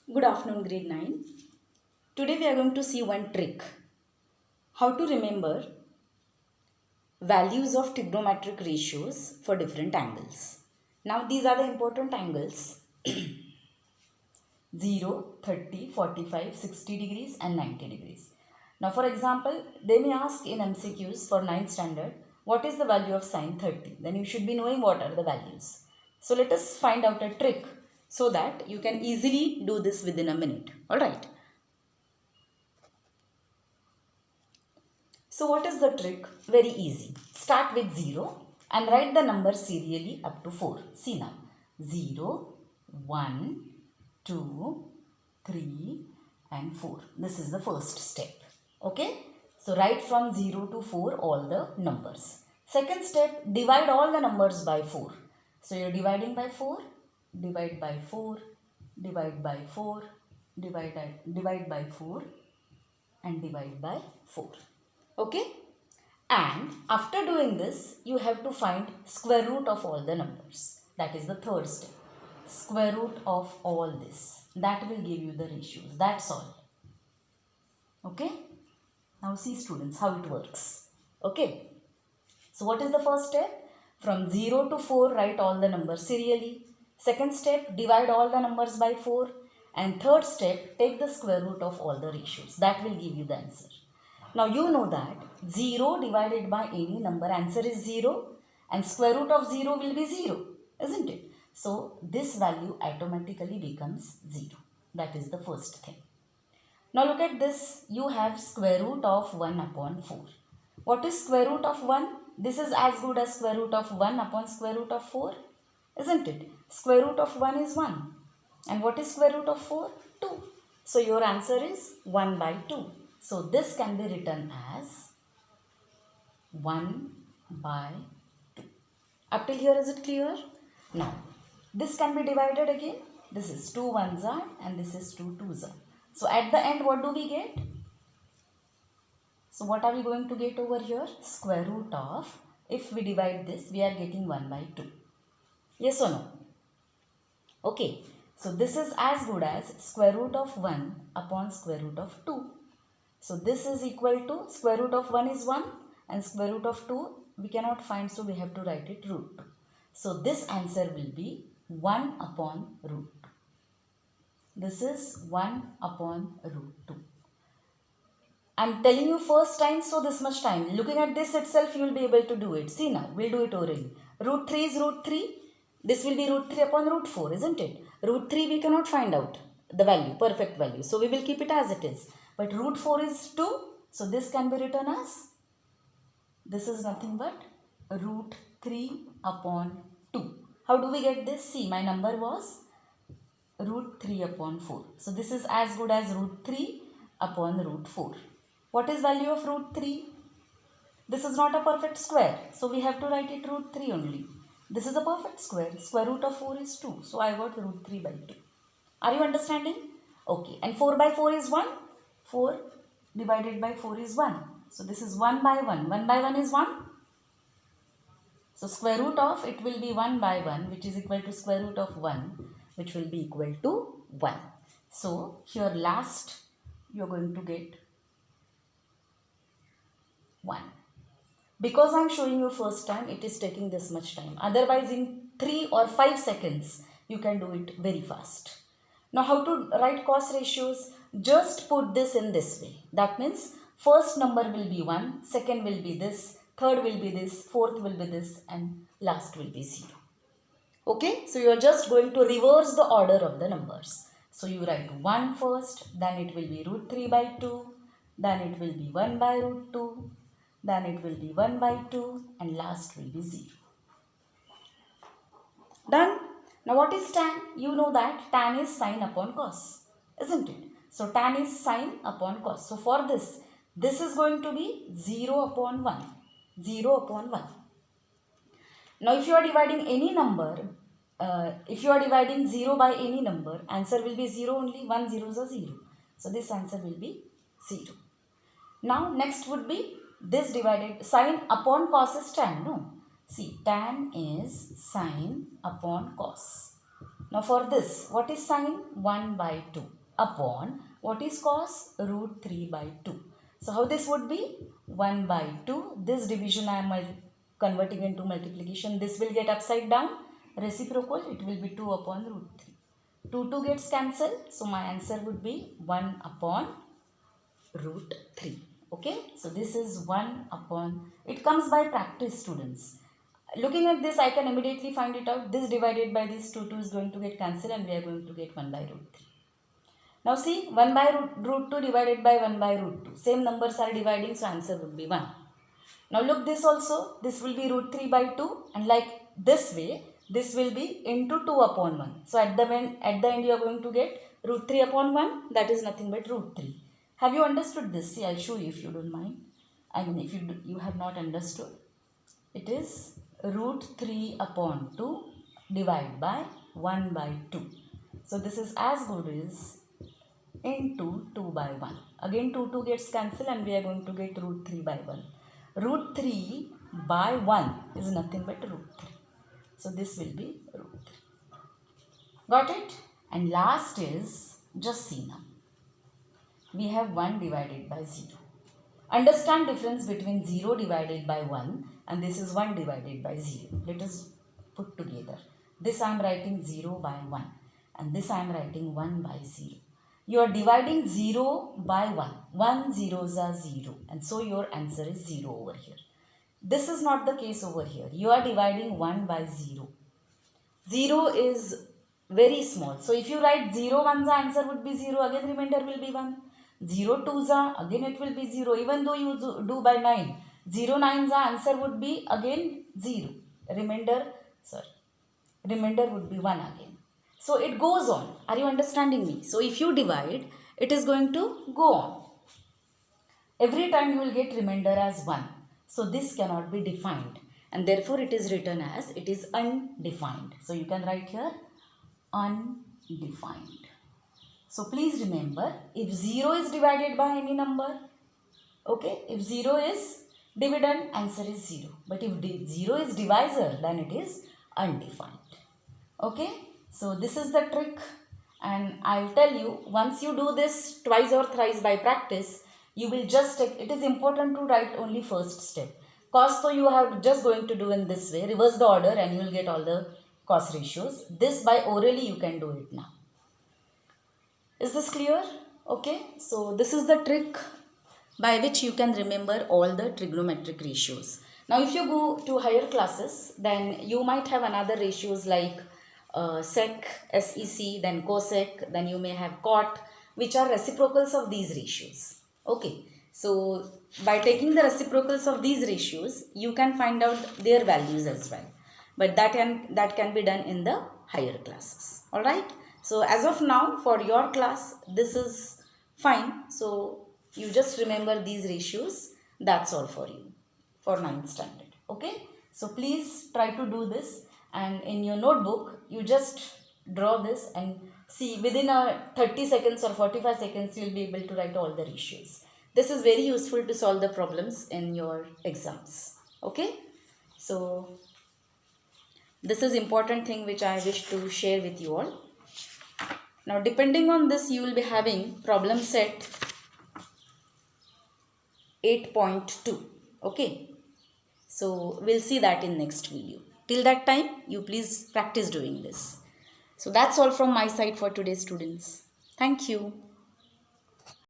Good afternoon, grade 9. Today we are going to see one trick. How to remember values of trigonometric ratios for different angles. Now these are the important angles 0, 30, 45, 60 degrees and 90 degrees. Now for example, they may ask in MCQs for 9th standard, what is the value of sine 30? Then you should be knowing what are the values. So let us find out a trick so that you can easily do this within a minute. Alright. So what is the trick? Very easy. Start with 0 and write the numbers serially up to 4. See now. 0, 1, 2, 3 and 4. This is the first step. Okay. So write from 0 to 4 all the numbers. Second step, divide all the numbers by 4. So you are dividing by 4, divide by 4, divide by 4, divide by 4 and divide by 4. Okay, and after doing this you have to find square root of all the numbers. That is the third step. Square root of all this, that will give you the ratios. That's all. Okay, now see students how it works. Okay, so what is the first step? From 0 to 4 write all the numbers serially. Second step, divide all the numbers by 4. And third step, take the square root of all the ratios. That will give you the answer. Now you know that 0 divided by any number, answer is 0 and square root of 0 will be 0, isn't it? So this value automatically becomes 0. That is the first thing. Now look at this. You have square root of 1 upon 4. What is square root of 1? This is as good as square root of 1 upon square root of 4, isn't it? Square root of 1 is 1. And what is square root of 4? 2. So your answer is 1 by 2. So this can be written as 1 by 2. Up till here is it clear? Now this can be divided again. This is 2 ones are and this is 2 twos are. So at the end what do we get? So what are we going to get over here? Square root of, if we divide this we are getting 1 by 2. Yes or no? Okay. So this is as good as square root of 1 upon square root of 2. So this is equal to square root of 1 is 1 and square root of 2 we cannot find, so we have to write it root 2. So this answer will be 1 upon root 2. This is 1 upon root 2. I am telling you first time, so this much time. Looking at this itself you will be able to do it. See now, we will do it orally. Root 3 is root 3. This will be root 3 upon root 4, isn't it? Root 3 we cannot find out the value, perfect value. So we will keep it as it is. But root 4 is 2. So this can be written as, this is nothing but root 3 upon 2. How do we get this? See, my number was root 3 upon 4. So this is as good as root 3 upon root 4. What is value of root 3? This is not a perfect square. So we have to write it root 3 only. This is a perfect square. Square root of 4 is 2. So I got root 3 by 2. Are you understanding? Okay. And 4 by 4 is 1. 4 divided by 4 is 1. So this is 1 by 1. 1 by 1 is 1. So square root of it will be 1 by 1, which is equal to square root of 1, which will be equal to 1. So here last you are going to get 1. Because I am showing you first time, it is taking this much time. Otherwise in 3 or 5 seconds you can do it very fast. Now how to write cos ratios? Just put this in this way. That means first number will be 1, second will be this, third will be this, fourth will be this and last will be 0. Okay, so you are just going to reverse the order of the numbers. So you write 1 first, then it will be root 3 by 2, then it will be 1 by root 2, then it will be 1 by 2 and last will be 0. Done? Now what is tan? You know that tan is sine upon cos, isn't it? So tan is sine upon cos. So for this is going to be 0 upon 1. 0 upon 1. Now if you are dividing any number, if you are dividing 0 by any number, answer will be 0 only. 1 zeros are 0. So this answer will be 0. Now next would be this divided, sine upon cos is tan, no? See, tan is sine upon cos. Now for this, what is sine? 1 by 2 upon what is cos? Root 3 by 2. So how this would be? 1 by 2. This division I am converting into multiplication. This will get upside down. Reciprocal, it will be 2 upon root 3. 2 gets cancelled. So my answer would be 1 upon root 3. Okay. So this is 1 upon, it comes by practice, students. Looking at this, I can immediately find it out. This divided by this 2 is going to get cancelled and we are going to get 1 by root 3. Now see, 1 by root 2 divided by 1 by root 2. Same numbers are dividing, so answer would be 1. Now look this also. This will be root 3 by 2 and like this way, this will be into 2 upon 1. So at the end you are going to get root 3 upon 1. That is nothing but root 3. Have you understood this? See, I'll show you if you don't mind. I mean, if you have not understood. It is root 3 upon 2 divided by 1 by 2. So this is as good as into 2 by 1. Again 2 gets cancelled and we are going to get root 3 by 1. Root 3 by 1 is nothing but root 3. So this will be root 3. Got it? And last is, just see now. We have 1 divided by 0. Understand difference between 0 divided by 1 and this is 1 divided by 0. Let us put together. This I am writing 0 by 1 and this I am writing 1 by 0. You are dividing 0 by 1. 1 zeros are 0 and so your answer is 0 over here. This is not the case over here. You are dividing 1 by 0. 0 is very small. So if you write 0 ones, the answer would be 0. Again remainder will be 1. 0 twos are, again it will be 0. Even though you do by 9. 0 nines, the answer would be again 0. Remainder would be 1 again. So it goes on. Are you understanding me? So if you divide, it is going to go on. Every time you will get remainder as 1. So this cannot be defined. And therefore it is written as, it is undefined. So you can write here, undefined. So please remember, if 0 is divided by any number, okay, if 0 is dividend, answer is 0. But if 0 is divisor, then it is undefined. Okay, so this is the trick and I will tell you, once you do this twice or thrice by practice, you will just take, it is important to write only first step. Cos, so you are just going to do in this way, reverse the order and you will get all the cos ratios. This by orally you can do it now. Is this clear? Okay, so this is the trick by which you can remember all the trigonometric ratios. Now if you go to higher classes, then you might have another ratios like sec, sec, then cosec, then you may have cot, which are reciprocals of these ratios. Okay, so by taking the reciprocals of these ratios, you can find out their values as well. But that can be done in the higher classes. Alright. So as of now, for your class, this is fine. So you just remember these ratios. That's all for you for 9th standard. Okay. So please try to do this. And in your notebook, you just draw this and see within 30 seconds or 45 seconds, you will be able to write all the ratios. This is very useful to solve the problems in your exams. Okay. So this is important thing which I wish to share with you all. Now depending on this, you will be having problem set 8.2. Okay. So we'll see that in next video. Till that time, you please practice doing this. So that's all from my side for today, students. Thank you.